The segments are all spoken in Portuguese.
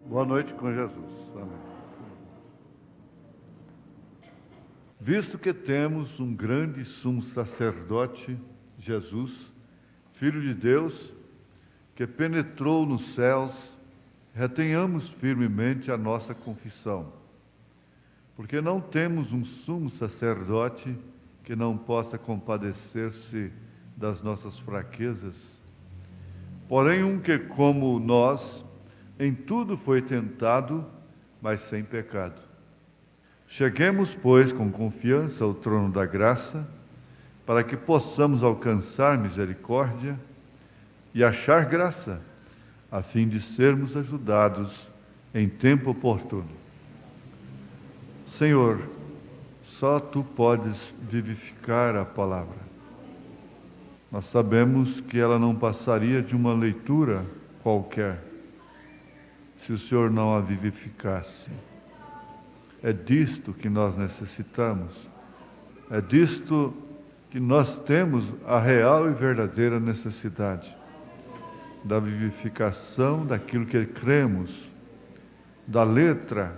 Boa noite com Jesus. Amém. Visto que temos um grande sumo sacerdote, Jesus, Filho de Deus, que penetrou nos céus, retenhamos firmemente a nossa confissão. Porque não temos um sumo sacerdote que não possa compadecer-se das nossas fraquezas, porém um que, como nós, em tudo foi tentado, mas sem pecado. Cheguemos, pois, com confiança ao trono da graça, para que possamos alcançar misericórdia e achar graça, a fim de sermos ajudados em tempo oportuno. Senhor, só Tu podes vivificar a palavra. Nós sabemos que ela não passaria de uma leitura qualquer, se o Senhor não a vivificasse. É disto que nós necessitamos, é disto que nós temos a real e verdadeira necessidade, da vivificação daquilo que cremos, da letra,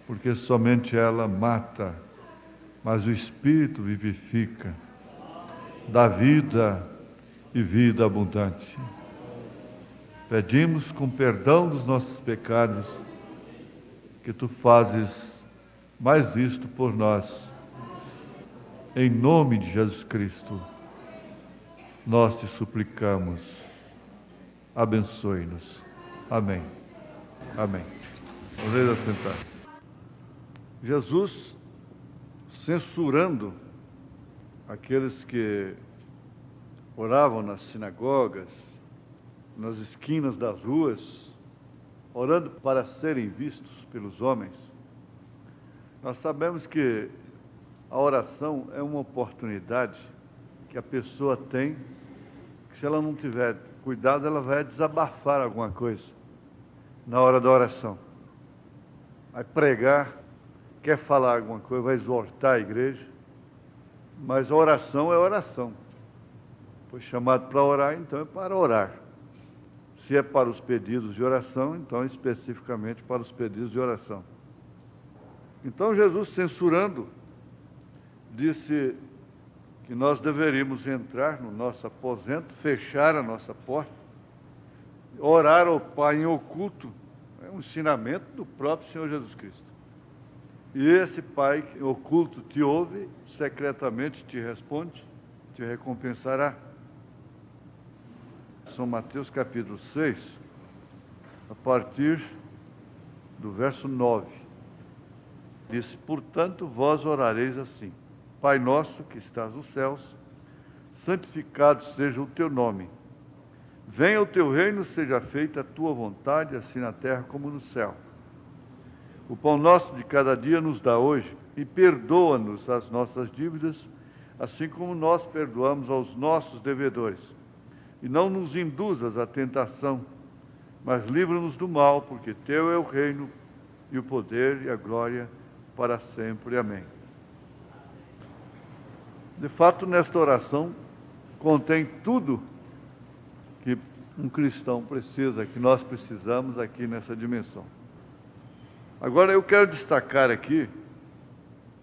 porque somente ela mata, mas o Espírito vivifica, dá vida e vida abundante. Pedimos com perdão dos nossos pecados, que Tu fazes mais isto por nós. Em nome de Jesus Cristo, nós Te suplicamos. Abençoe-nos. Amém. Amém. Vamos assentar. Jesus censurando aqueles que oravam nas sinagogas, nas esquinas das ruas, orando para serem vistos pelos homens. Nós sabemos que a oração é uma oportunidade que a pessoa tem, que se ela não tiver cuidado, ela vai desabafar alguma coisa na hora da oração. Vai pregar, quer falar alguma coisa, vai exortar a igreja, mas a oração é oração. Foi chamado para orar, então é para orar. Se é para os pedidos de oração, então especificamente para os pedidos de oração. Então Jesus, censurando, disse que nós deveríamos entrar no nosso aposento, fechar a nossa porta, orar ao Pai em oculto. É um ensinamento do próprio Senhor Jesus Cristo. E esse Pai em oculto te ouve, secretamente te responde, te recompensará. São Mateus capítulo 6, a partir do verso 9. Diz: portanto, vós orareis assim: Pai nosso que estás nos céus, santificado seja o teu nome. Venha o teu reino, seja feita a tua vontade, assim na terra como no céu. O pão nosso de cada dia nos dá hoje, e perdoa-nos as nossas dívidas, assim como nós perdoamos aos nossos devedores. E não nos induzas à tentação, mas livra-nos do mal, porque Teu é o reino, e o poder e a glória para sempre. Amém. De fato, nesta oração contém tudo que um cristão precisa, que nós precisamos aqui nessa dimensão. Agora eu quero destacar aqui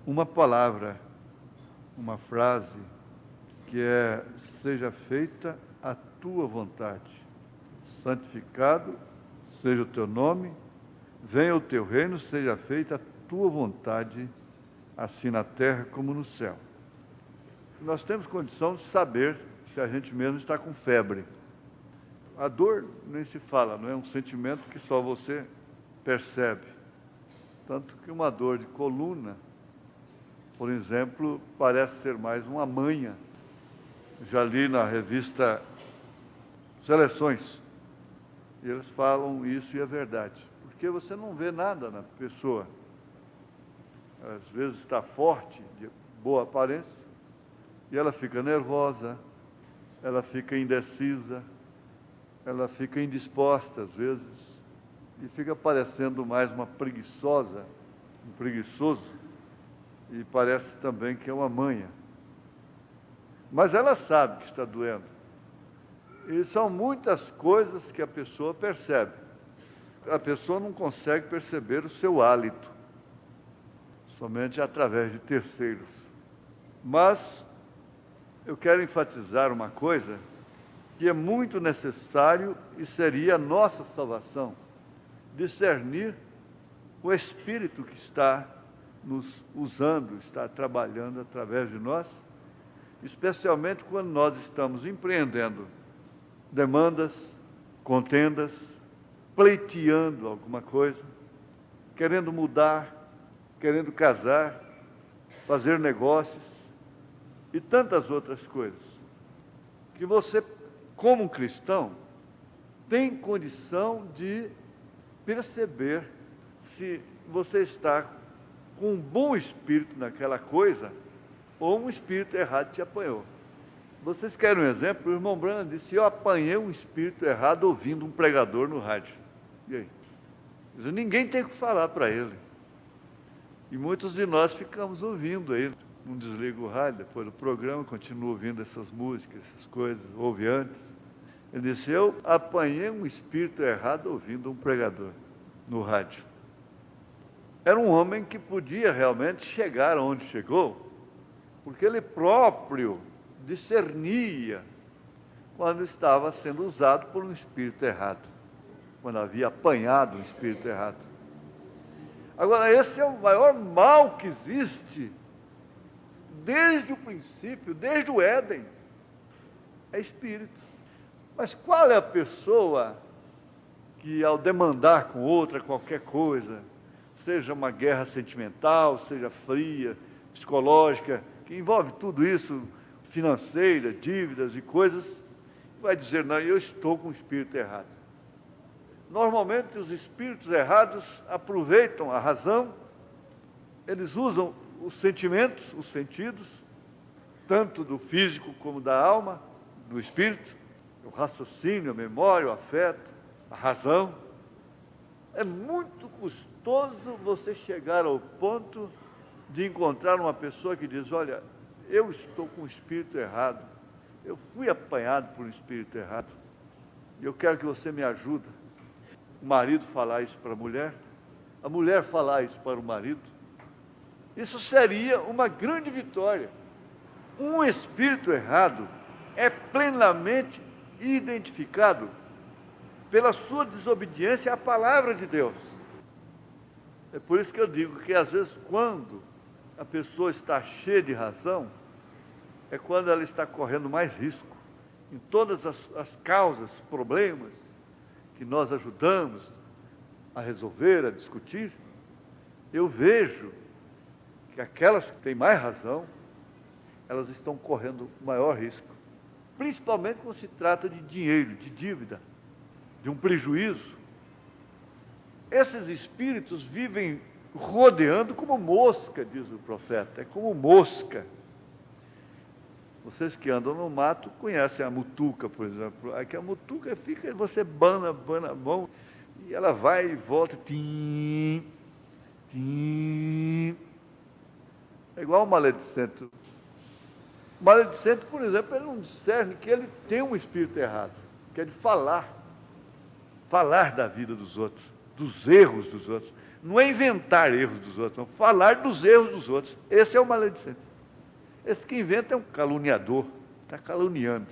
uma palavra, uma frase, que é: seja feita a tua vontade, santificado seja o teu nome, venha o teu reino, seja feita a tua vontade, assim na terra como no céu. Nós temos condição de saber se a gente mesmo está com febre. A dor nem se fala, não é um sentimento que só você percebe. Tanto que uma dor de coluna, por exemplo, parece ser mais uma manha. Já li na revista Seleções, e eles falam isso e é verdade. Porque você não vê nada na pessoa. Às vezes está forte, de boa aparência, e ela fica nervosa, ela fica indecisa, ela fica indisposta às vezes, e fica parecendo mais uma preguiçosa, um preguiçoso, e parece também que é uma manha. Mas ela sabe que está doendo. E são muitas coisas que a pessoa percebe. a pessoa não consegue perceber o seu hálito, somente através de terceiros. Mas eu quero enfatizar uma coisa que é muito necessário e seria a nossa salvação: discernir o Espírito que está nos usando, está trabalhando através de nós, especialmente quando nós estamos empreendendo demandas, contendas, pleiteando alguma coisa, querendo mudar, querendo casar, fazer negócios e tantas outras coisas, que você, como um cristão, tem condição de perceber se você está com um bom espírito naquela coisa ou um espírito errado te apanhou. Vocês querem um exemplo? O irmão Branham disse: eu apanhei um espírito errado ouvindo um pregador no rádio. E aí? Ninguém tem o que falar para ele. E muitos de nós ficamos ouvindo aí. Não desliga o rádio, depois do programa, continua ouvindo essas músicas, essas coisas, ouve antes. Ele disse: eu apanhei um espírito errado ouvindo um pregador no rádio. Era um homem que podia realmente chegar onde chegou, porque ele próprio discernia quando estava sendo usado por um espírito errado, quando havia apanhado um espírito errado. Agora, esse é o maior mal que existe desde o princípio, desde o Éden, é espírito. Mas qual é a pessoa que, ao demandar com outra qualquer coisa, seja uma guerra sentimental, seja fria, psicológica, que envolve tudo isso, financeira, dívidas e coisas, vai dizer: não, eu estou com o espírito errado. Normalmente os espíritos errados aproveitam a razão, eles usam os sentimentos, os sentidos, tanto do físico como da alma, do espírito, o raciocínio, a memória, o afeto, a razão. É muito custoso você chegar ao ponto de encontrar uma pessoa que diz: olha, eu estou com o espírito errado, eu fui apanhado por um espírito errado, e eu quero que você me ajude. O marido falar isso para a mulher falar isso para o marido. Isso seria uma grande vitória. Um espírito errado é plenamente identificado pela sua desobediência à palavra de Deus. É por isso que eu digo que, às vezes, quando a pessoa está cheia de razão, é quando ela está correndo mais risco. Em todas as causas, problemas que nós ajudamos a resolver, a discutir, eu vejo que aquelas que têm mais razão, elas estão correndo maior risco. Principalmente quando se trata de dinheiro, de dívida, de um prejuízo. Esses espíritos vivem rodeando como mosca, diz o profeta, é como mosca. Vocês que andam no mato conhecem a mutuca, por exemplo. Aqui a mutuca fica, você bana a mão, e ela vai e volta, tim, tim. É igual um maledicente. O maledicente, por exemplo, ele não discerne que ele tem um espírito errado, que é de falar da vida dos outros, dos erros dos outros. Não é inventar erros dos outros, não, falar dos erros dos outros. Esse é o maledicente. Esse que inventa é um caluniador, está caluniando.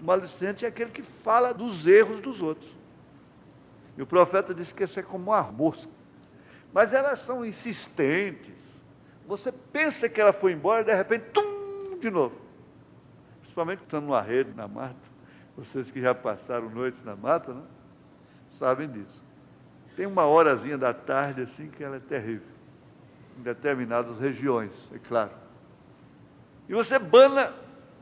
O maledicente é aquele que fala dos erros dos outros. E o profeta disse que isso é como uma mosca. Mas elas são insistentes. Você pensa que ela foi embora, de repente, tum, de novo. Principalmente estando numa rede, na mata. Vocês que já passaram noites na mata, né, sabem disso. Tem uma horazinha da tarde assim que ela é terrível. Em determinadas regiões, é claro. E você bana,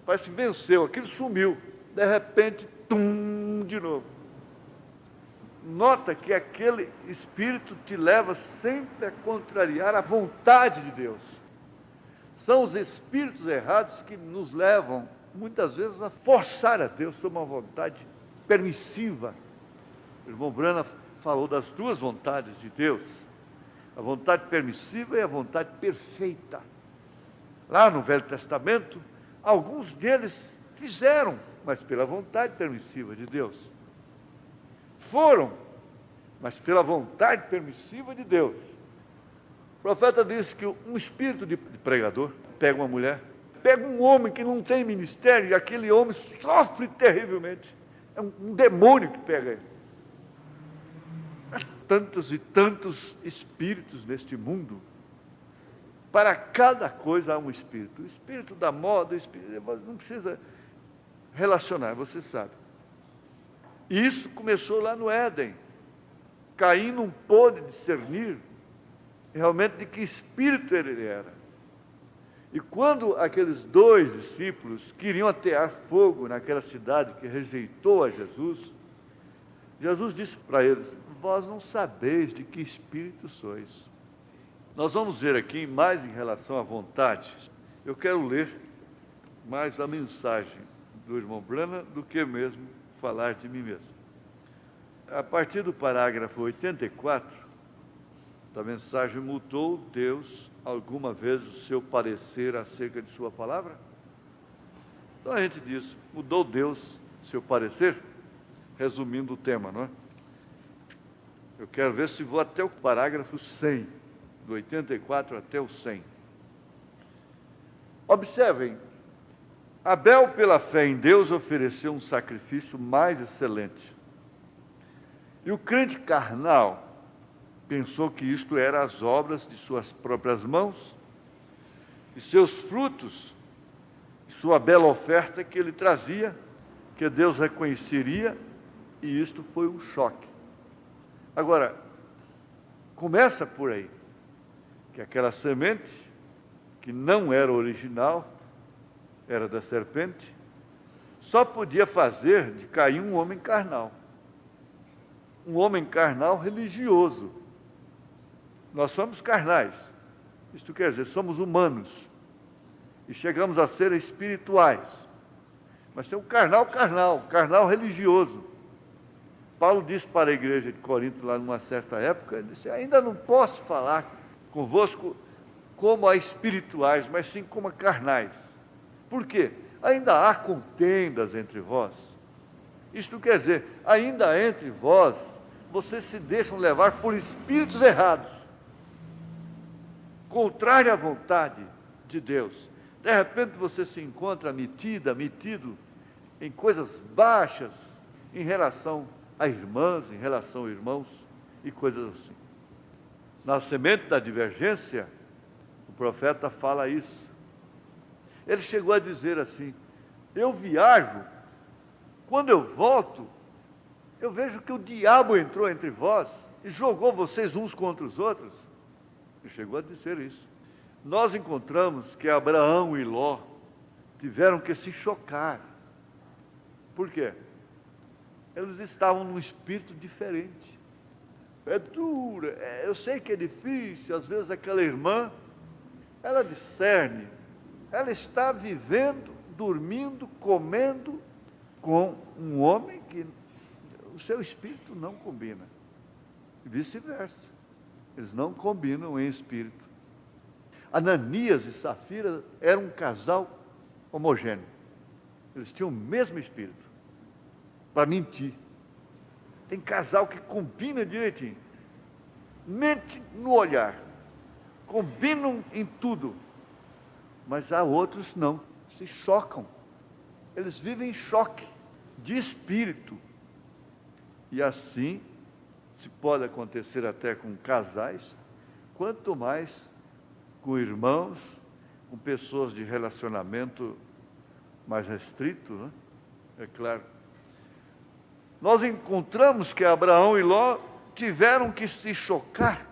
parece que venceu, aquilo sumiu. De repente, tum, de novo. Nota que aquele espírito te leva sempre a contrariar a vontade de Deus. São os espíritos errados que nos levam, muitas vezes, a forçar a Deus sob uma vontade permissiva. O irmão Branham falou das duas vontades de Deus: a vontade permissiva e a vontade perfeita. Lá no Velho Testamento, alguns deles fizeram, mas pela vontade permissiva de Deus. Foram mas pela vontade permissiva de Deus. O profeta disse que um espírito de pregador pega uma mulher, pega um homem que não tem ministério, e aquele homem sofre terrivelmente. É um demônio que pega ele. Há tantos e tantos espíritos neste mundo. Para cada coisa há um espírito. O espírito da moda, o espírito, não precisa relacionar, você sabe. E isso começou lá no Éden. Caim não pôde discernir realmente de que espírito ele era. E quando aqueles 2 discípulos queriam atear fogo naquela cidade que rejeitou a Jesus, Jesus disse para eles: vós não sabeis de que espírito sois. Nós vamos ver aqui mais em relação à vontade. Eu quero ler mais a mensagem do irmão Brana do que mesmo falar de mim mesmo. A partir do parágrafo 84 da mensagem: mudou Deus alguma vez o seu parecer acerca de sua palavra? Então a gente diz: mudou Deus seu parecer? Resumindo o tema, não é? Eu quero ver se vou até o parágrafo 100, do 84 até o 100. Observem, Abel, pela fé em Deus, ofereceu um sacrifício mais excelente. E o crente carnal pensou que isto era as obras de suas próprias mãos, e seus frutos, e sua bela oferta que ele trazia, que Deus reconheceria, e isto foi um choque. Agora, começa por aí, que aquela semente, que não era original, era da serpente, só podia fazer de Caim um homem carnal. Um homem carnal religioso. Nós somos carnais. Isto quer dizer, somos humanos. E chegamos a ser espirituais. Mas ser um carnal religioso. Paulo disse para a igreja de Corinto, lá numa certa época, ele disse: ainda não posso falar convosco como a espirituais, mas sim como a carnais. Por quê? Ainda há contendas entre vós. Isto quer dizer, ainda entre vós, vocês se deixam levar por espíritos errados, contrário à vontade de Deus. De repente você se encontra metido em coisas baixas, em relação a irmãs, em relação a irmãos, e coisas assim. Na semente da divergência, o profeta fala isso. Ele chegou a dizer assim: eu viajo, quando eu volto, eu vejo que o diabo entrou entre vós e jogou vocês uns contra os outros. Ele chegou a dizer isso. Nós encontramos que Abraão e Ló tiveram que se chocar. Por quê? Eles estavam num espírito diferente. É duro, eu sei que é difícil, às vezes aquela irmã, ela discerne, ela está vivendo, dormindo, comendo com um homem que o seu espírito não combina. E vice-versa. Eles não combinam em espírito. Ananias e Safira eram um casal homogêneo. Eles tinham o mesmo espírito para mentir. Tem casal que combina direitinho. Mente no olhar. Combinam em tudo. Mas há outros não. Se chocam. Eles vivem em choque de espírito. E assim se pode acontecer até com casais, quanto mais com irmãos, com pessoas de relacionamento mais restrito, né? É claro. Nós encontramos que Abraão e Ló tiveram que se chocar.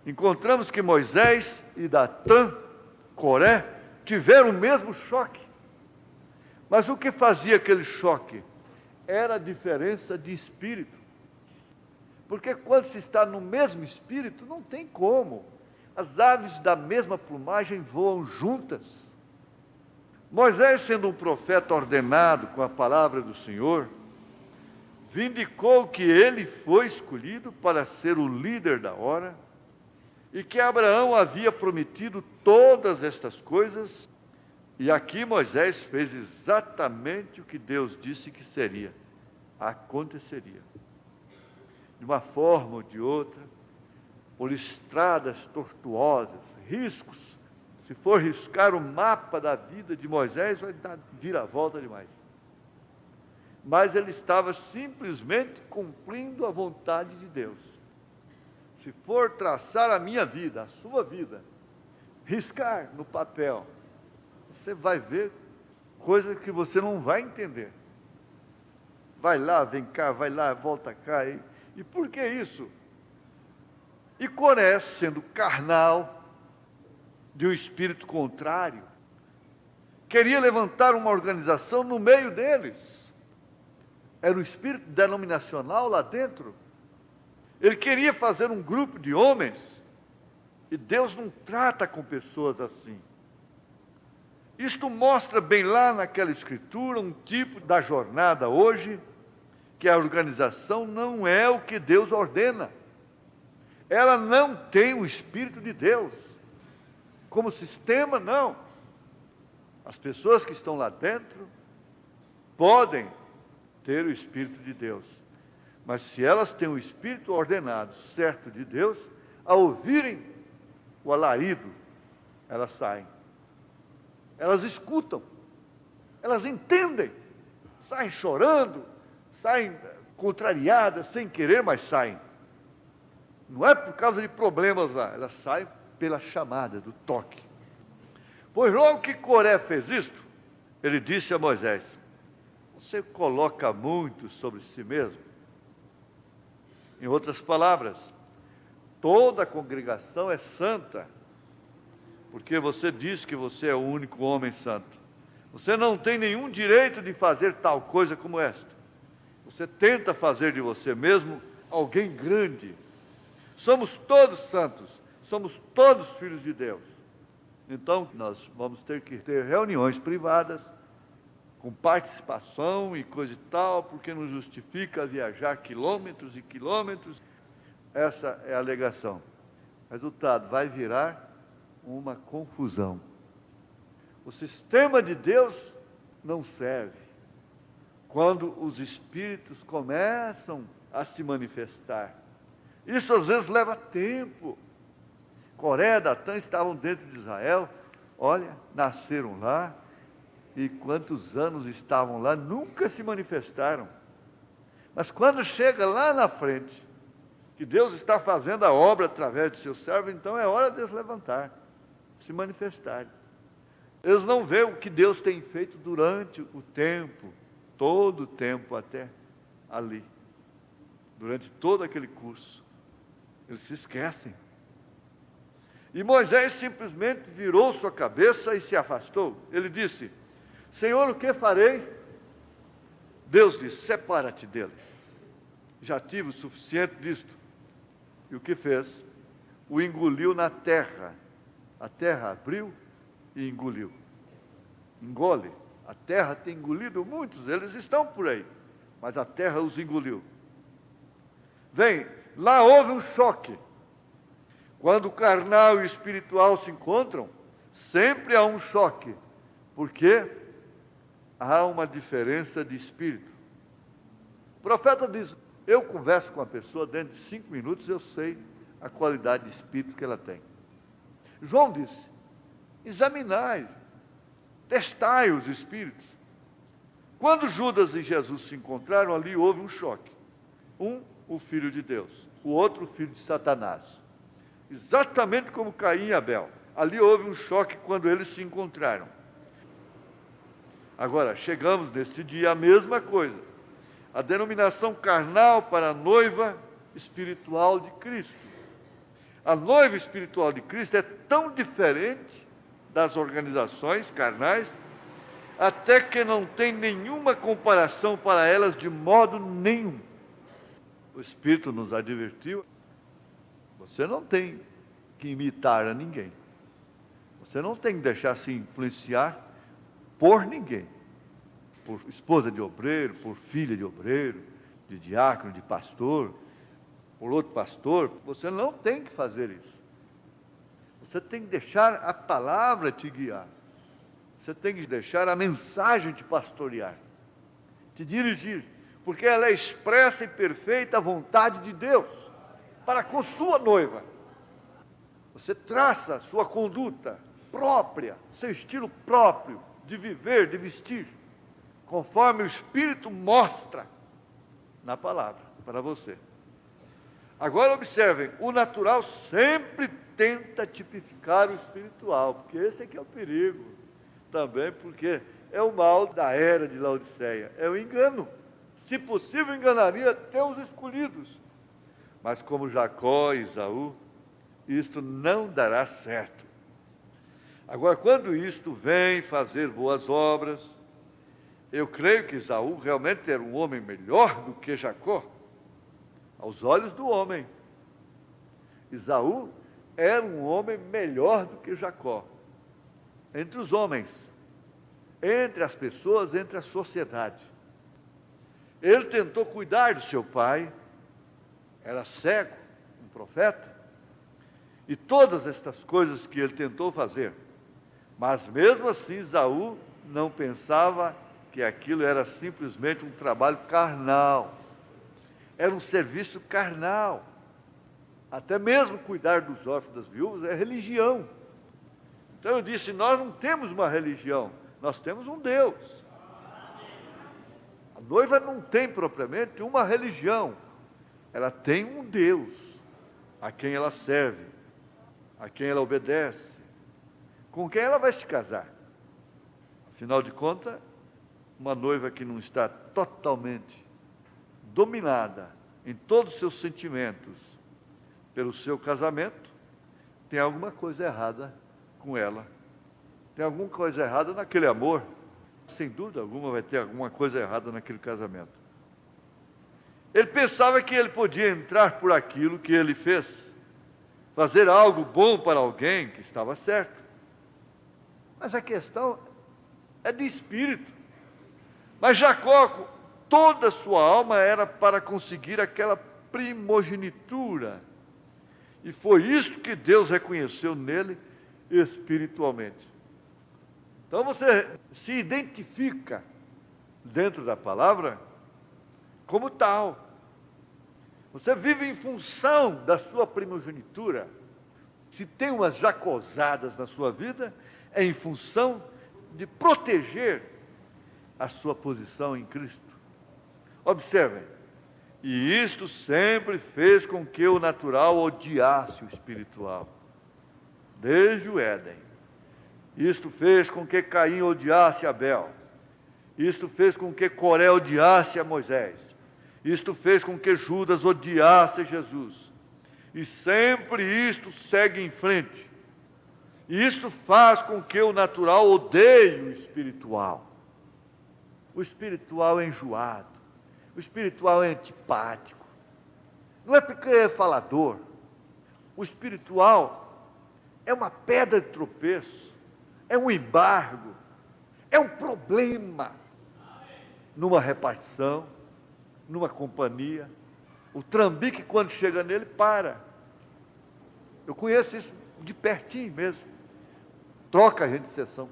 Encontramos que Moisés e Datã, Coré, tiveram o mesmo choque. Mas o que fazia aquele choque? Era a diferença de espírito. Porque quando se está no mesmo espírito, não tem como. As aves da mesma plumagem voam juntas. Moisés, sendo um profeta ordenado com a palavra do Senhor, vindicou que ele foi escolhido para ser o líder da hora e que Abraão havia prometido todas estas coisas. E aqui Moisés fez exatamente o que Deus disse que seria, aconteceria. de uma forma ou de outra, por estradas tortuosas, riscos. Se for riscar o mapa da vida de Moisés, vai dar viravolta demais. Mas ele estava simplesmente cumprindo a vontade de Deus. Se for traçar a minha vida, a sua vida, riscar no papel, você vai ver coisas que você não vai entender. Vai lá, vem cá, vai lá, volta cá. E por que isso? E Coré, sendo carnal, de um espírito contrário, queria levantar uma organização no meio deles. Era o espírito denominacional lá dentro. Ele queria fazer um grupo de homens, e Deus não trata com pessoas assim. Isto mostra bem lá naquela escritura um tipo da jornada hoje, que a organização não é o que Deus ordena. Ela não tem o Espírito de Deus. Como sistema, não. As pessoas que estão lá dentro podem ter o Espírito de Deus. Mas se elas têm o Espírito ordenado, certo de Deus, ao ouvirem o alarido, elas saem. Elas escutam. Elas entendem. Saem chorando, saem contrariadas, sem querer, mas saem. Não é por causa de problemas lá, elas saem pela chamada, do toque. Pois logo que Coré fez isto, ele disse a Moisés: você coloca muito sobre si mesmo. Em outras palavras, toda a congregação é santa, porque você diz que você é o único homem santo. Você não tem nenhum direito de fazer tal coisa como esta. Você tenta fazer de você mesmo alguém grande. Somos todos santos, somos todos filhos de Deus. Então, nós vamos ter que ter reuniões privadas, com participação e coisa e tal, porque não justifica viajar quilômetros e quilômetros. Essa é a alegação. Resultado, vai virar uma confusão. O sistema de Deus não serve quando os espíritos começam a se manifestar. Isso às vezes leva tempo. Coré e Datã estavam dentro de Israel, olha, nasceram lá, e quantos anos estavam lá, nunca se manifestaram. Mas quando chega lá na frente, que Deus está fazendo a obra através de seus servos, então é hora deles levantar, se manifestarem. Eles não veem o que Deus tem feito durante o tempo, todo o tempo até ali, durante todo aquele curso. Eles se esquecem. E Moisés simplesmente virou sua cabeça e se afastou. Ele disse: Senhor, o que farei? Deus disse: separa-te dele. Já tive o suficiente disto. E o que fez? O engoliu na terra. A terra abriu e engoliu. Engole. A terra tem engolido muitos, eles estão por aí, mas a terra os engoliu. Bem, lá houve um choque. Quando o carnal e o espiritual se encontram, sempre há um choque, porque há uma diferença de espírito. O profeta diz: eu converso com a pessoa, dentro de 5 minutos eu sei a qualidade de espírito que ela tem. João disse: examinai, testai os espíritos. Quando Judas e Jesus se encontraram, ali houve um choque. Um, o filho de Deus, o outro, o filho de Satanás. Exatamente como Caim e Abel. Ali houve um choque quando eles se encontraram. Agora, chegamos neste dia a mesma coisa. A denominação carnal para a noiva espiritual de Cristo. A noiva espiritual de Cristo é tão diferente das organizações carnais, até que não tem nenhuma comparação para elas de modo nenhum. O Espírito nos advertiu: você não tem que imitar a ninguém. Você não tem que deixar se influenciar por ninguém. Por esposa de obreiro, por filha de obreiro, de diácono, de pastor, por outro pastor. Você não tem que fazer isso. Você tem que deixar a palavra te guiar. Você tem que deixar a mensagem te pastorear, te dirigir. porque ela é expressa e perfeita a vontade de Deus para com sua noiva. Você traça a sua conduta própria, seu estilo próprio de viver, de vestir, conforme o Espírito mostra na palavra para você. Agora observem, o natural sempre tenta tipificar o espiritual, porque esse aqui é o perigo também, porque é o mal da era de Laodiceia, é o engano. Se possível, enganaria até os escolhidos. Mas como Jacó e Esaú, isto não dará certo. Agora, quando isto vem fazer boas obras, eu creio que Esaú realmente era um homem melhor do que Jacó, aos olhos do homem. Esaú era um homem melhor do que Jacó, entre os homens, entre as pessoas, entre a sociedade. Ele tentou cuidar do seu pai, era cego, um profeta, e todas estas coisas que ele tentou fazer, mas mesmo assim Esaú não pensava que aquilo era simplesmente um trabalho carnal, era um serviço carnal. Até mesmo cuidar dos órfãos, das viúvas, é religião. Então eu disse, nós não temos uma religião, nós temos um Deus. A noiva não tem propriamente uma religião, ela tem um Deus a quem ela serve, a quem ela obedece, com quem ela vai se casar. Afinal de contas, uma noiva que não está totalmente dominada em todos os seus sentimentos pelo seu casamento, tem alguma coisa errada com ela. Tem alguma coisa errada naquele amor. Sem dúvida alguma vai ter alguma coisa errada naquele casamento. Ele pensava que ele podia entrar por aquilo que ele fez, fazer algo bom para alguém, que estava certo. Mas a questão é de espírito. Mas Jacó, toda a sua alma era para conseguir aquela primogenitura. E foi isso que Deus reconheceu nele espiritualmente. Então você se identifica dentro da palavra como tal. Você vive em função da sua primogenitura. Se tem umas jacosadas na sua vida, é em função de proteger a sua posição em Cristo. Observem, e isto sempre fez com que o natural odiasse o espiritual, desde o Éden. Isto fez com que Caim odiasse Abel. Isto fez com que Coré odiasse a Moisés. Isto fez com que Judas odiasse Jesus. E sempre isto segue em frente. E isso faz com que o natural odeie o espiritual. O espiritual é enjoado. O espiritual é antipático. Não é porque é falador. O espiritual é uma pedra de tropeço. É um embargo. É um problema. Numa repartição, numa companhia. O trambique, quando chega nele, para. Eu conheço isso de pertinho mesmo. Troca a gente de sessão.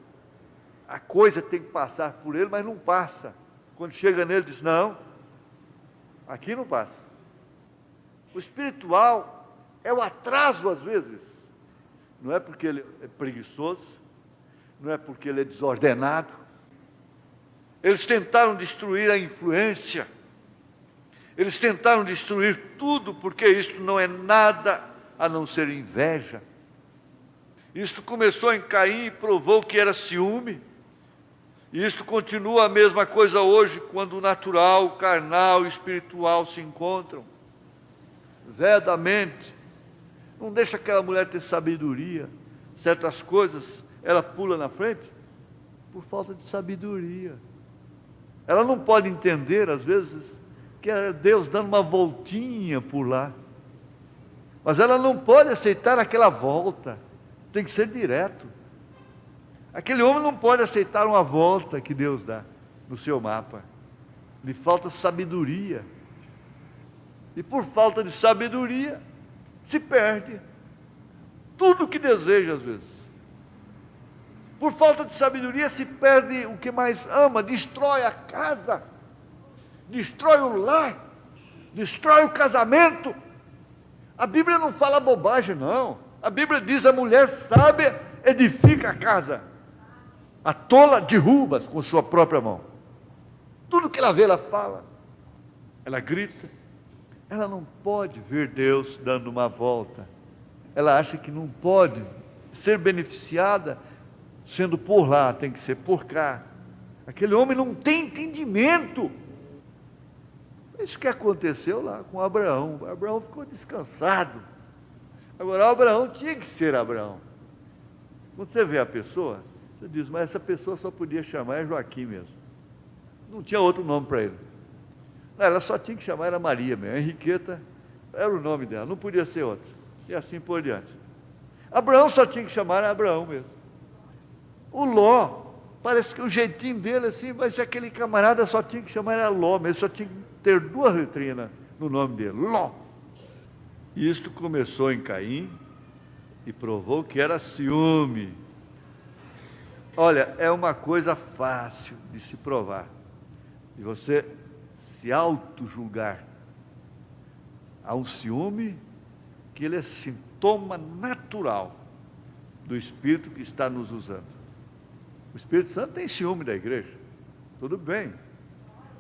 A coisa tem que passar por ele, mas não passa. Quando chega nele, diz, não, aqui não passa. O espiritual é o atraso às vezes. Não é porque ele é preguiçoso, não é porque ele é desordenado. Eles tentaram destruir a influência. Eles tentaram destruir tudo, porque isto não é nada a não ser inveja. Isto começou em Caim e provou que era ciúme. E isto continua a mesma coisa hoje, quando o natural, o carnal e o espiritual se encontram. Verdamente, não deixa aquela mulher ter sabedoria. Certas coisas, ela pula na frente por falta de sabedoria. Ela não pode entender, às vezes, que é Deus dando uma voltinha por lá. Mas ela não pode aceitar aquela volta. Tem que ser direto. Aquele homem não pode aceitar uma volta que Deus dá no seu mapa. Lhe falta sabedoria. E por falta de sabedoria, se perde tudo o que deseja às vezes. Por falta de sabedoria, se perde o que mais ama, destrói a casa, destrói o lar, destrói o casamento. A Bíblia não fala bobagem, não. A Bíblia diz: a mulher sábia edifica a casa, a tola derruba com sua própria mão. Tudo que ela vê, ela fala, ela grita. Ela não pode ver Deus dando uma volta. Ela acha que não pode ser beneficiada sendo por lá, tem que ser por cá. Aquele homem não tem entendimento. Isso que aconteceu lá com Abraão. Abraão ficou descansado. Agora, Abraão tinha que ser Abraão. Quando você vê a pessoa, você diz: mas essa pessoa só podia chamar Joaquim mesmo. Não tinha outro nome para ele. Não, ela só tinha que chamar, era Maria mesmo. Henriqueta era o nome dela, não podia ser outro. E assim por diante. Abraão só tinha que chamar Abraão mesmo. O Ló, parece que o jeitinho dele assim, mas aquele camarada só tinha que chamar era Ló mesmo, só tinha que ter 2 letrinhas no nome dele, Ló. E isto começou em Caim e provou que era ciúme. Olha, é uma coisa fácil de se provar, de você se auto-julgar. Há um ciúme que ele é sintoma natural do Espírito que está nos usando. O Espírito Santo tem ciúme da igreja, tudo bem.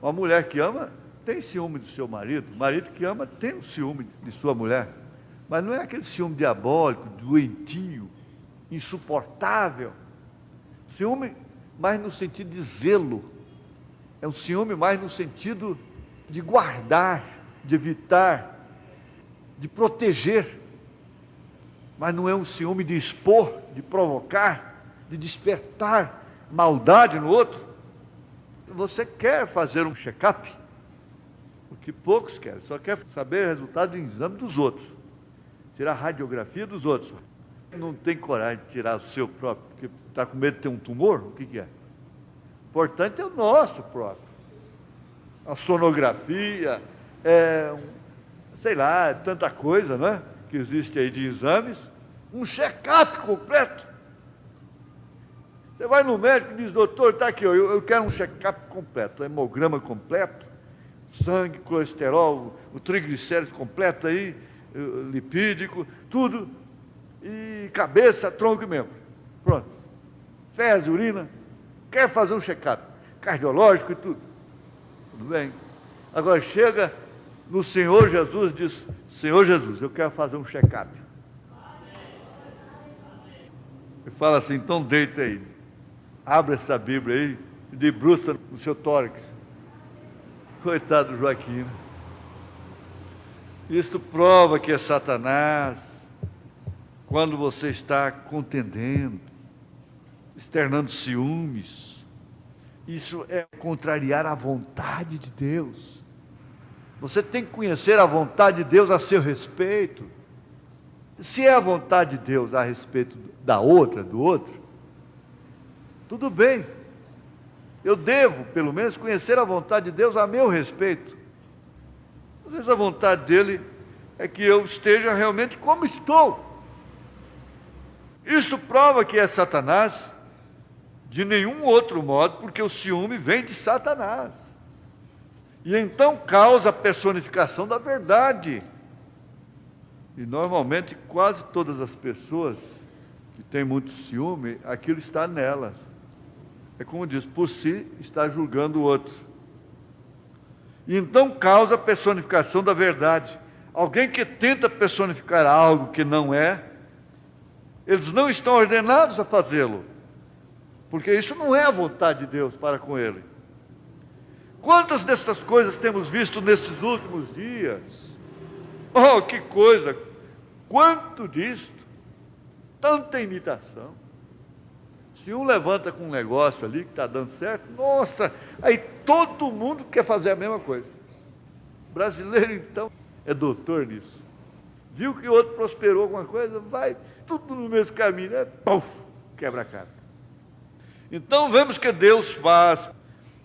Uma mulher que ama tem ciúme do seu marido, o marido que ama tem um ciúme de sua mulher, mas não é aquele ciúme diabólico, doentio, insuportável. Ciúme mais no sentido de zelo, é um ciúme mais no sentido de guardar, de evitar, de proteger, mas não é um ciúme de expor, de provocar, de despertar maldade no outro. Você quer fazer um check-up? O que poucos querem, só quer saber o resultado do exame dos outros, tirar a radiografia dos outros. Não tem coragem de tirar o seu próprio, porque está com medo de ter um tumor? O que é? O importante é o nosso próprio. A sonografia, sei lá, tanta coisa, né, que existe aí de exames. Um check-up completo. Você vai no médico e diz: doutor, está aqui, eu quero um check-up completo, hemograma completo, sangue, colesterol, o triglicérides completo aí, lipídico, tudo, e cabeça, tronco e membro. Pronto. Fezes, urina, quer fazer um check-up cardiológico e tudo. Tudo bem. Agora chega no Senhor Jesus e diz: Senhor Jesus, eu quero fazer um check-up. Ele fala assim: então deita aí, abre essa Bíblia aí e debruça no seu tórax. Coitado do Joaquim, né? Isto prova que é Satanás, quando você está contendendo, externando ciúmes. Isso é contrariar a vontade de Deus. Você tem que conhecer a vontade de Deus a seu respeito. Se é a vontade de Deus a respeito da outra, do outro, tudo bem. Eu devo, pelo menos, conhecer a vontade de Deus a meu respeito. Às vezes a vontade dele é que eu esteja realmente como estou. Isto prova que é Satanás, de nenhum outro modo, porque o ciúme vem de Satanás. E então causa a personificação da verdade. E normalmente quase todas as pessoas que têm muito ciúme, aquilo está nelas. É como diz, por si está julgando o outro. E então causa a personificação da verdade. Alguém que tenta personificar algo que não é, eles não estão ordenados a fazê-lo, porque isso não é a vontade de Deus para com ele. Quantas dessas coisas temos visto nesses últimos dias? Oh, que coisa! Quanto disto! Tanta imitação. Se um levanta com um negócio ali que está dando certo, nossa, aí todo mundo quer fazer a mesma coisa. O brasileiro, então, é doutor nisso. Viu que o outro prosperou alguma coisa, vai tudo no mesmo caminho, né? Puf, quebra a cara. Então vemos que Deus faz,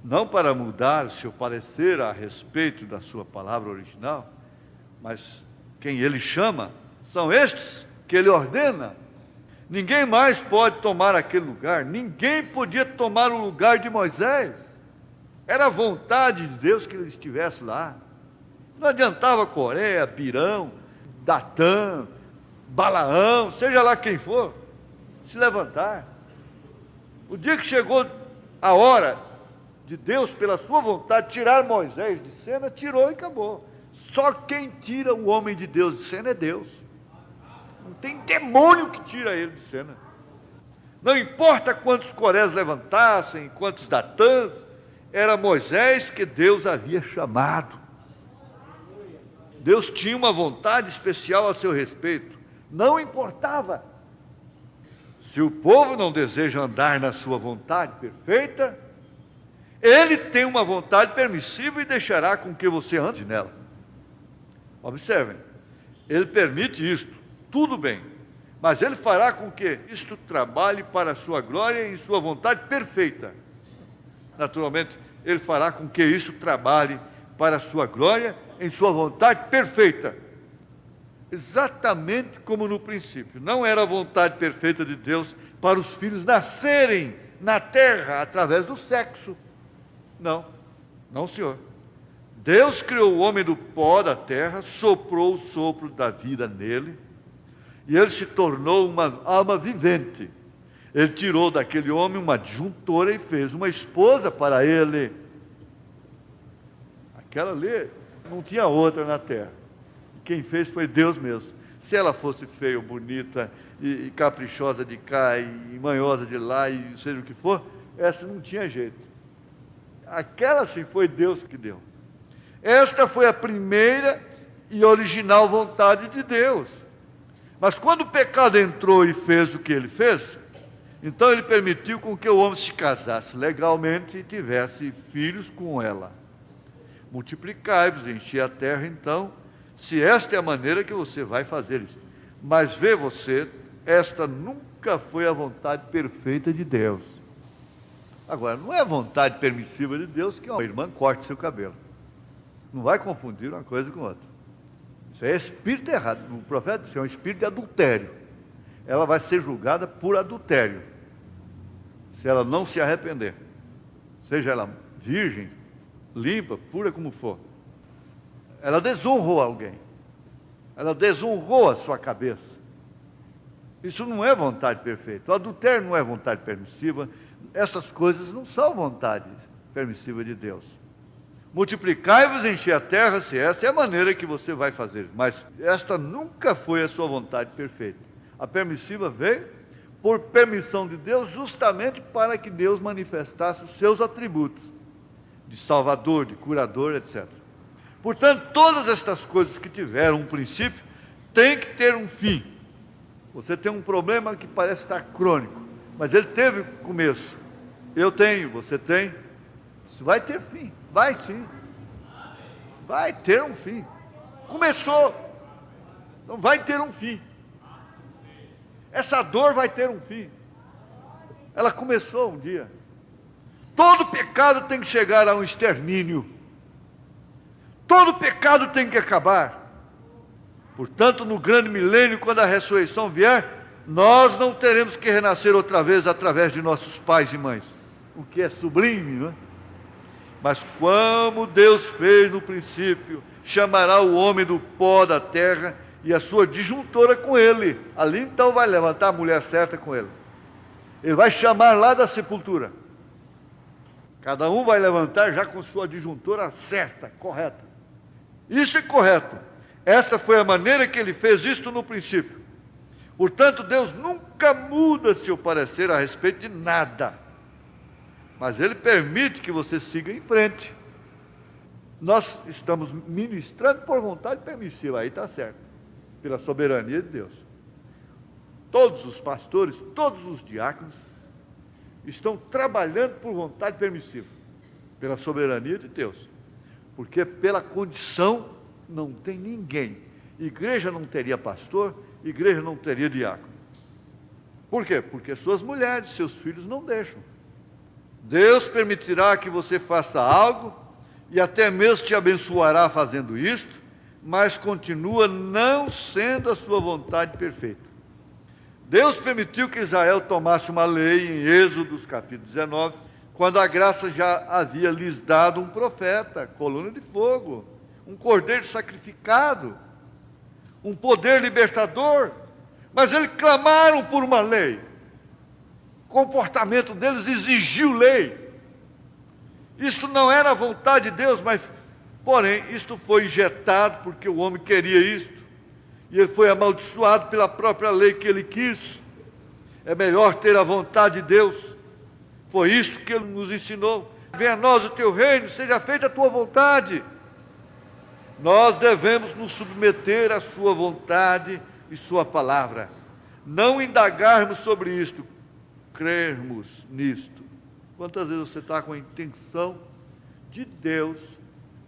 não para mudar seu parecer a respeito da sua palavra original, mas quem Ele chama são estes que Ele ordena. Ninguém mais pode tomar aquele lugar, ninguém podia tomar o lugar de Moisés. Era a vontade de Deus que ele estivesse lá. Não adiantava Coreia, Pirão, Datã, Balaão, seja lá quem for, se levantar. O dia que chegou a hora de Deus, pela sua vontade, tirar Moisés de cena, tirou e acabou. Só quem tira o homem de Deus de cena é Deus. Não tem demônio que tira ele de cena. Não importa quantos Corés levantassem, quantos Datãs, era Moisés que Deus havia chamado. Deus tinha uma vontade especial a seu respeito. Não importava. Se o povo não deseja andar na sua vontade perfeita, ele tem uma vontade permissiva e deixará com que você ande nela. Observem, ele permite isto, tudo bem, mas ele fará com que isto trabalhe para a sua glória e em sua vontade perfeita. Naturalmente, ele fará com que isso trabalhe para a sua glória em sua vontade perfeita. Exatamente como no princípio. Não era a vontade perfeita de Deus para os filhos nascerem na terra através do sexo. Não, não, senhor. Deus criou o homem do pó da terra, soprou o sopro da vida nele, e ele se tornou uma alma vivente. Ele tirou daquele homem uma disjuntora e fez uma esposa para ele. Aquela ali não tinha outra na terra. Quem fez foi Deus mesmo. Se ela fosse feia, bonita, e caprichosa de cá, e manhosa de lá, e seja o que for, essa não tinha jeito. Aquela sim foi Deus que deu. Esta foi a primeira e original vontade de Deus. Mas quando o pecado entrou e fez o que ele fez, então ele permitiu com que o homem se casasse legalmente e tivesse filhos com ela. Multiplicai-vos, enchi a terra, então, se esta é a maneira que você vai fazer isso. Mas vê você, esta nunca foi a vontade perfeita de Deus. Agora, não é a vontade permissiva de Deus que uma irmã corte seu cabelo. Não vai confundir uma coisa com outra. Isso é espírito errado. O profeta disse, é um espírito de adultério. Ela vai ser julgada por adultério, se ela não se arrepender. Seja ela virgem, limpa, pura como for. Ela desonrou alguém. Ela desonrou a sua cabeça. Isso não é vontade perfeita. O adultério não é vontade permissiva. Essas coisas não são vontade permissiva de Deus. Multiplicai-vos, encher a terra, se esta é a maneira que você vai fazer. Mas esta nunca foi a sua vontade perfeita. A permissiva veio por permissão de Deus, justamente para que Deus manifestasse os seus atributos de Salvador, de curador, etc. Portanto, todas estas coisas que tiveram um princípio, têm que ter um fim. Você tem um problema que parece estar crônico, mas ele teve começo. Eu tenho, você tem. Isso vai ter fim. Vai sim. Vai ter um fim. Começou. Então vai ter um fim. Essa dor vai ter um fim. Ela começou um dia. Todo pecado tem que chegar a um extermínio. Todo pecado tem que acabar. Portanto, no grande milênio, quando a ressurreição vier, nós não teremos que renascer outra vez através de nossos pais e mães. O que é sublime, não é? Mas como Deus fez no princípio, chamará o homem do pó da terra e a sua disjuntora com ele. Ali então vai levantar a mulher certa com ele. Ele vai chamar lá da sepultura. Cada um vai levantar já com sua disjuntora certa, correta. Isso é correto. Esta foi a maneira que ele fez isto no princípio. Portanto, Deus nunca muda seu parecer a respeito de nada. Mas ele permite que você siga em frente. Nós estamos ministrando por vontade permissiva, aí está certo, pela soberania de Deus. Todos os pastores, todos os diáconos estão trabalhando por vontade permissiva, pela soberania de Deus. Porque pela condição não tem ninguém. Igreja não teria pastor, igreja não teria diácono. Por quê? Porque suas mulheres, seus filhos não deixam. Deus permitirá que você faça algo e até mesmo te abençoará fazendo isto, mas continua não sendo a sua vontade perfeita. Deus permitiu que Israel tomasse uma lei em Êxodo capítulo 19, quando a graça já havia lhes dado um profeta, coluna de fogo, um cordeiro sacrificado, um poder libertador, mas eles clamaram por uma lei. O comportamento deles exigiu lei. Isso não era a vontade de Deus, mas, porém, isto foi injetado porque o homem queria isto, e ele foi amaldiçoado pela própria lei que ele quis. É melhor ter a vontade de Deus. Foi isso que ele nos ensinou. Venha a nós o teu reino, seja feita a tua vontade. Nós devemos nos submeter à sua vontade e sua palavra. Não indagarmos sobre isto, crermos nisto. Quantas vezes você está com a intenção de Deus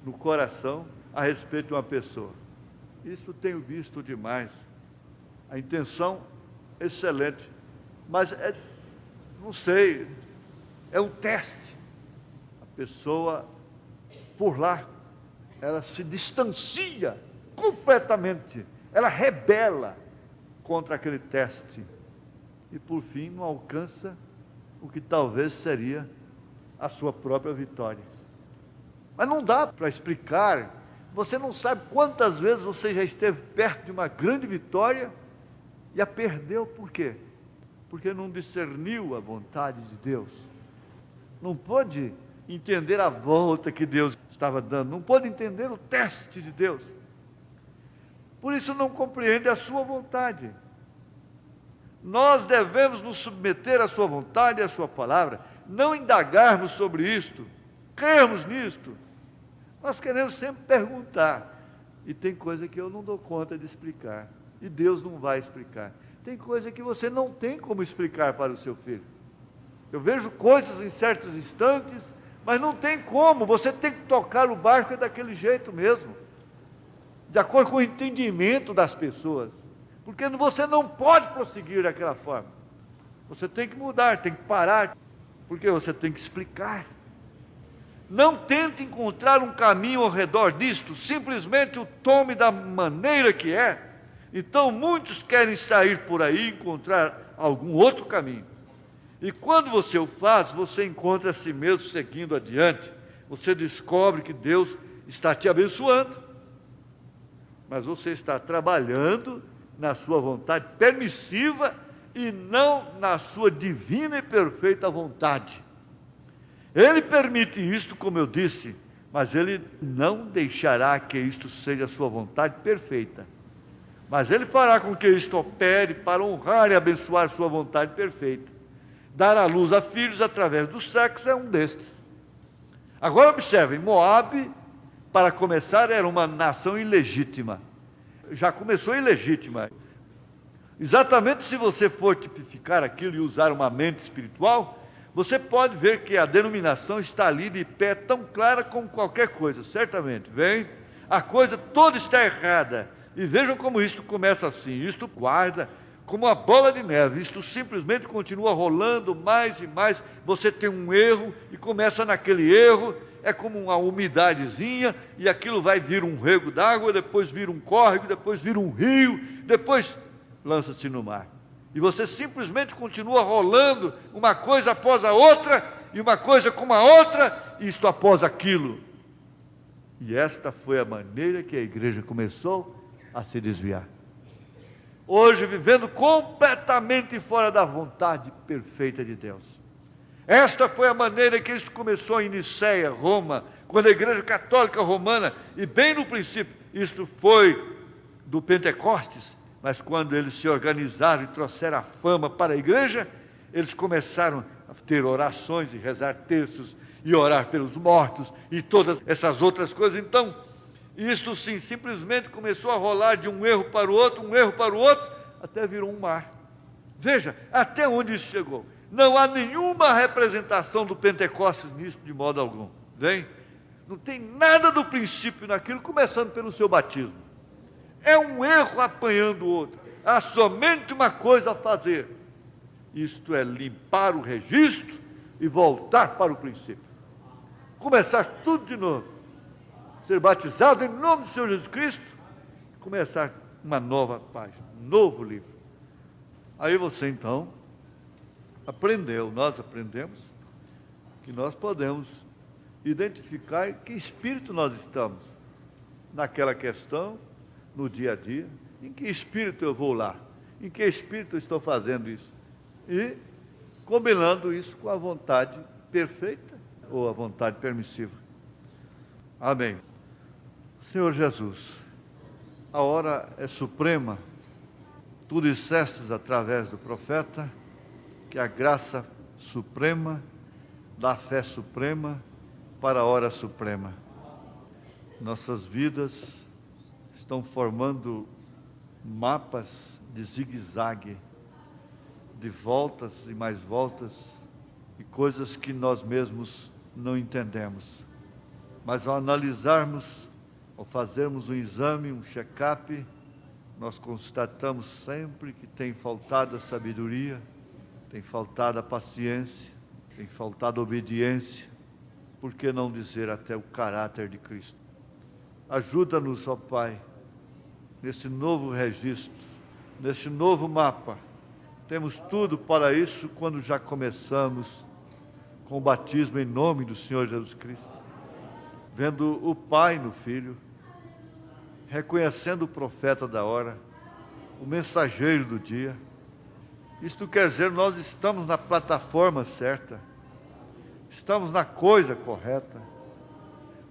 no coração a respeito de uma pessoa? Isso tenho visto demais. A intenção excelente, mas não sei, é um teste. A pessoa, por lá, ela se distancia completamente, ela rebela contra aquele teste e por fim não alcança o que talvez seria a sua própria vitória. Mas não dá para explicar. Você não sabe quantas vezes você já esteve perto de uma grande vitória e a perdeu. Por quê? Porque não discerniu a vontade de Deus. Não pôde entender a volta que Deus estava dando, não pôde entender o teste de Deus. Por isso não compreende a sua vontade. Nós devemos nos submeter à sua vontade e à sua palavra, não indagarmos sobre isto, crermos nisto. Nós queremos sempre perguntar, e tem coisa que eu não dou conta de explicar, e Deus não vai explicar. Tem coisa que você não tem como explicar para o seu filho. Eu vejo coisas em certos instantes, mas não tem como, você tem que tocar o barco daquele jeito mesmo, de acordo com o entendimento das pessoas, porque você não pode prosseguir daquela forma. Você tem que mudar, tem que parar, porque você tem que explicar. Não tente encontrar um caminho ao redor disto, simplesmente o tome da maneira que é. Então muitos querem sair por aí e encontrar algum outro caminho. E quando você o faz, você encontra a si mesmo seguindo adiante. Você descobre que Deus está te abençoando, mas você está trabalhando na sua vontade permissiva e não na sua divina e perfeita vontade. Ele permite isto, como eu disse, mas Ele não deixará que isto seja a sua vontade perfeita. Mas Ele fará com que isto opere para honrar e abençoar sua vontade perfeita. Dar à luz a filhos através do sexo é um destes. Agora observem, Moabe, para começar, era uma nação ilegítima. Já começou ilegítima. Exatamente, se você for tipificar aquilo e usar uma mente espiritual, você pode ver que a denominação está ali de pé tão clara como qualquer coisa, certamente. Vem, a coisa toda está errada. E vejam como isto começa assim, isto guarda como uma bola de neve, isto simplesmente continua rolando mais e mais. Você tem um erro e começa naquele erro, é como uma umidadezinha, e aquilo vai vir um rego d'água, depois vira um córrego, depois vira um rio, depois lança-se no mar. E você simplesmente continua rolando uma coisa após a outra, e uma coisa como a outra, isto após aquilo. E esta foi a maneira que a igreja começou a se desviar. Hoje, vivendo completamente fora da vontade perfeita de Deus. Esta foi a maneira que isso começou em Niceia, Roma, quando a igreja católica romana, e bem no princípio, isto foi do Pentecostes, mas quando eles se organizaram e trouxeram a fama para a igreja, eles começaram a ter orações e rezar terços, e orar pelos mortos, e todas essas outras coisas. Então, isto sim, simplesmente começou a rolar de um erro para o outro, até virou um mar. Veja, até onde isso chegou. Não há nenhuma representação do Pentecostes nisso de modo algum. Vem? Não tem nada do princípio naquilo, começando pelo seu batismo. É um erro apanhando o outro. Há somente uma coisa a fazer. Isto é limpar o registro e voltar para o princípio. Começar tudo de novo. Ser batizado em nome do Senhor Jesus Cristo, começar uma nova página, um novo livro. Aí você então aprendeu, nós aprendemos, que nós podemos identificar em que espírito nós estamos naquela questão, no dia a dia, em que espírito eu vou lá, em que espírito eu estou fazendo isso, e combinando isso com a vontade perfeita ou a vontade permissiva. Amém. Senhor Jesus, a hora é suprema. Tu dissestes através do profeta que a graça suprema da fé suprema para a hora suprema. Nossas vidas estão formando mapas de zigue-zague, de voltas e mais voltas, e coisas que nós mesmos não entendemos. Mas ao analisarmos, ao fazermos um exame, um check-up, nós constatamos sempre que tem faltado a sabedoria, tem faltado a paciência, tem faltado a obediência, por que não dizer até o caráter de Cristo? Ajuda-nos, ó Pai, nesse novo registro, nesse novo mapa. Temos tudo para isso quando já começamos com o batismo em nome do Senhor Jesus Cristo, vendo o Pai no Filho, reconhecendo o profeta da hora, o mensageiro do dia. Isto quer dizer, nós estamos na plataforma certa, estamos na coisa correta.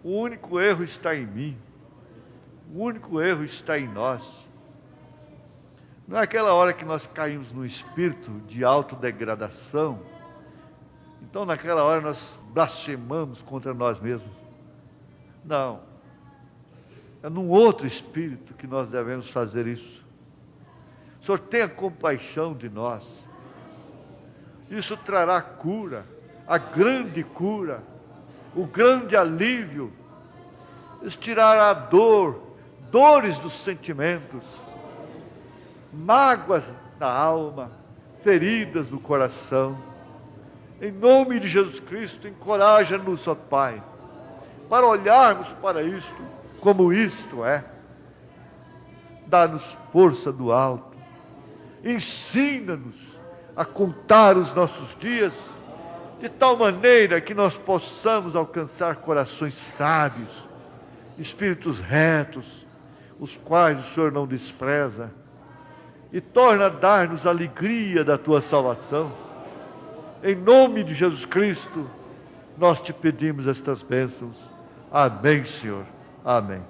O único erro está em mim, o único erro está em nós. Não é aquela hora que nós caímos no espírito de autodegradação, então naquela hora nós blasfemamos contra nós mesmos. Não, é num outro espírito que nós devemos fazer isso. O Senhor tenha compaixão de nós. Isso trará cura, a grande cura, o grande alívio. Isso tirará dores dos sentimentos, mágoas da alma, feridas do coração. Em nome de Jesus Cristo, encoraja-nos, ó Pai, para olharmos para isto como isto é. Dá-nos força do alto. Ensina-nos a contar os nossos dias de tal maneira que nós possamos alcançar corações sábios, espíritos retos, os quais o Senhor não despreza, e torna a dar-nos a alegria da Tua salvação. Em nome de Jesus Cristo, nós te pedimos estas bênçãos. Amém, Senhor. Amém.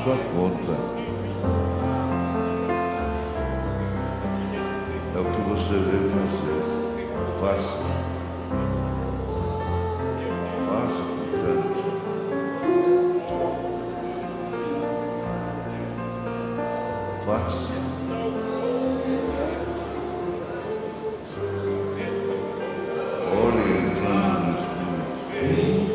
sua conta. É o que você veio fazer. Faça. Faça, portanto. Faça. Ore entrando no Espírito.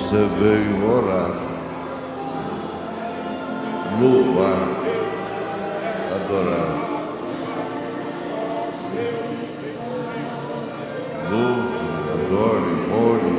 Você veio orar, louvar, adorar. Louve, adore, ore.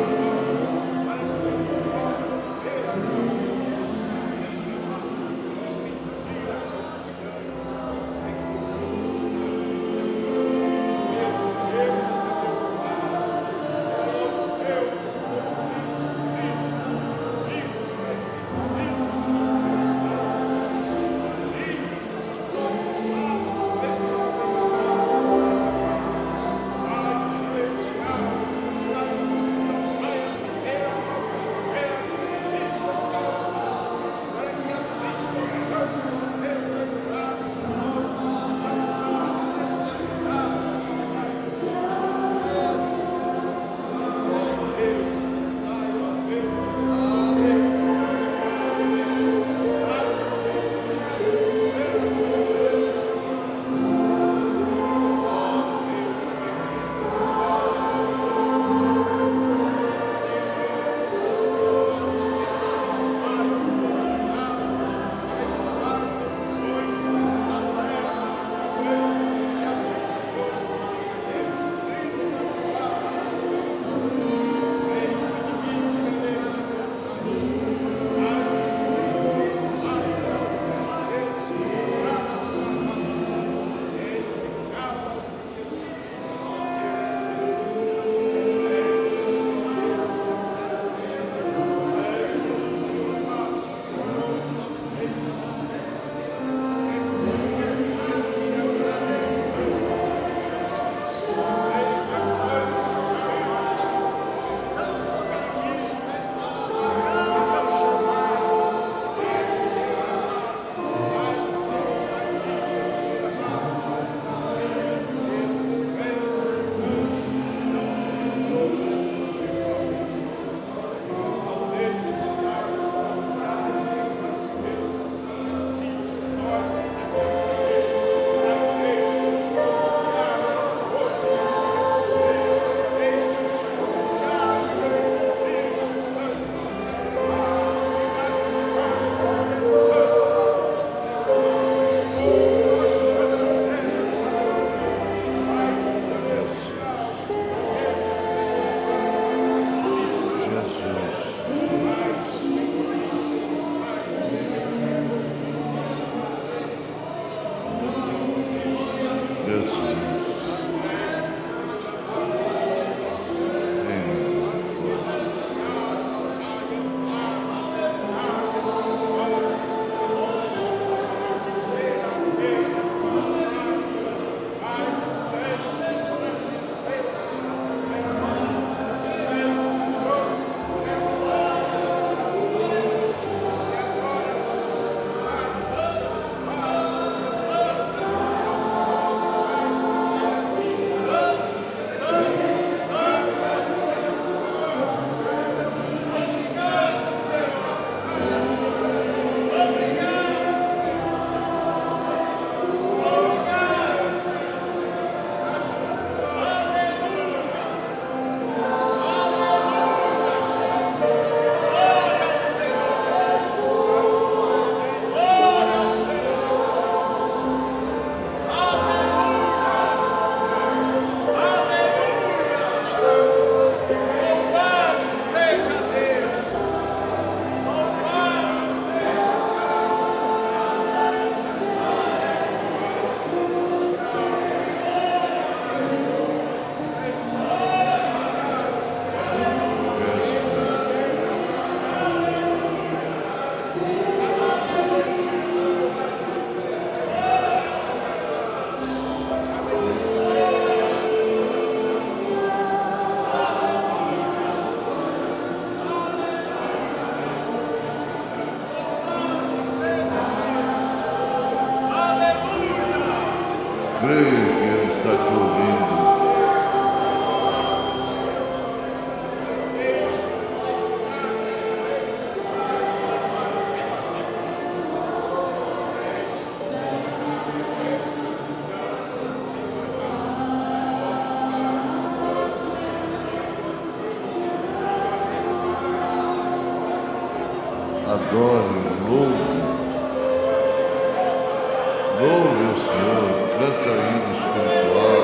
adore, louve o Senhor, canta hino espiritual.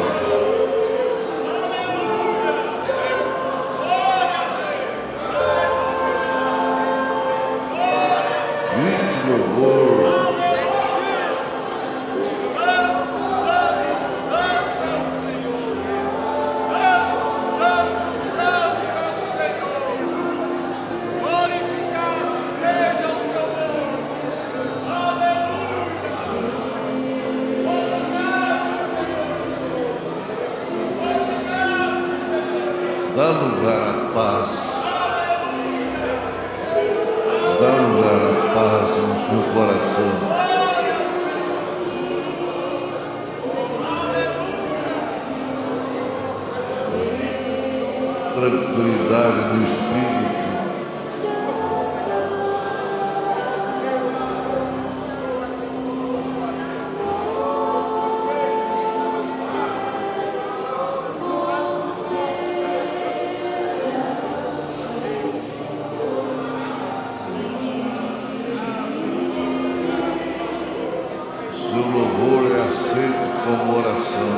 Grite louvor. Dá lugar à paz. Dá lugar à paz no seu coração. Tranquilidade do espírito. Seu louvor é aceito como oração.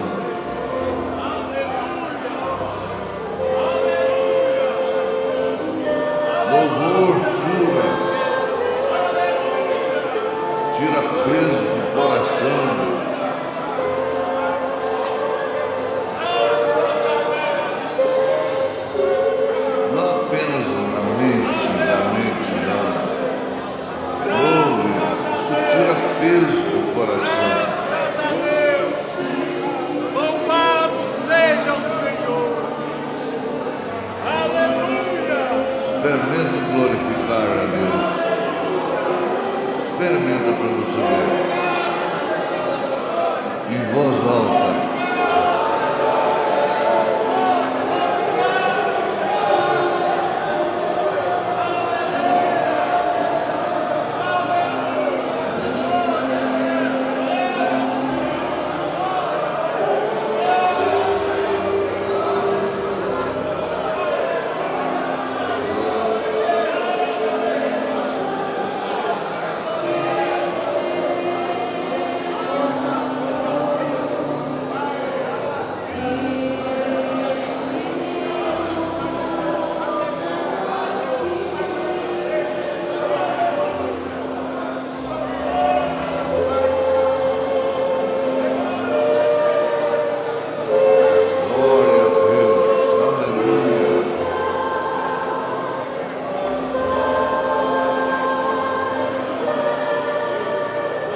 Louvor cura, tira peso do coração. Não apenas na mente, não. Ouve, isso tira peso do coração. Louvado seja o Senhor. Aleluia. Experimenta glorificar a Deus. Experimenta para você ver. Em voz alta. Glória a Deus. Aleluia.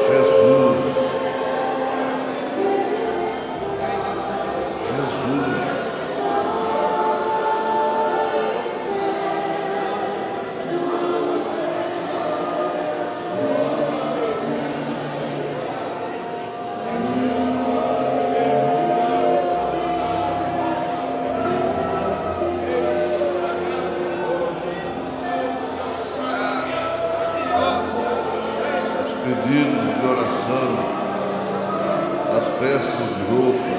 Jesus. Os pedidos de oração, as peças de roupa,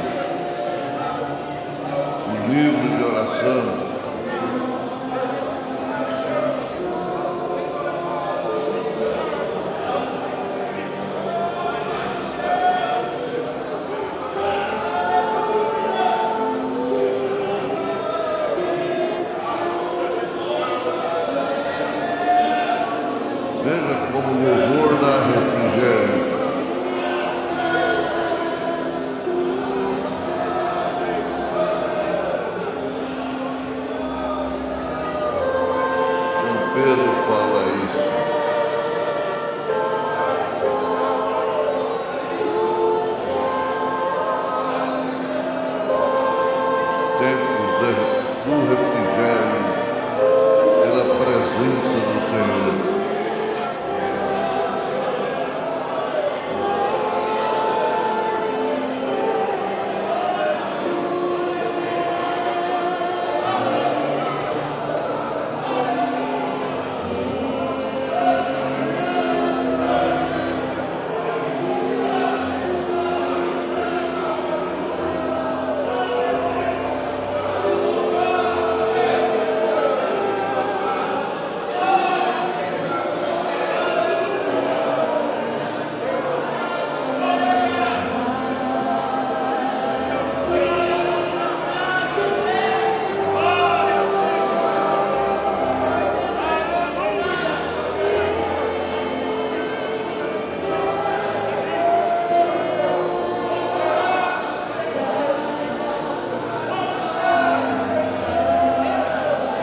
os livros de oração. Veja como o louvor dá refrigério. São Pedro fala isso. Tempos do refrigério pela presença do Senhor.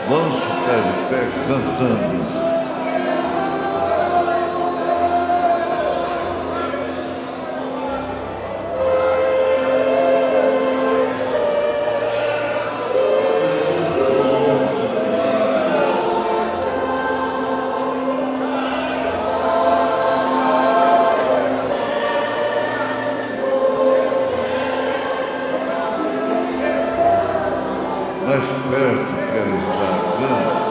Vamos ficar de pé cantando. Mais perto quero estar, canta.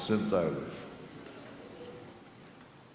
Sentar.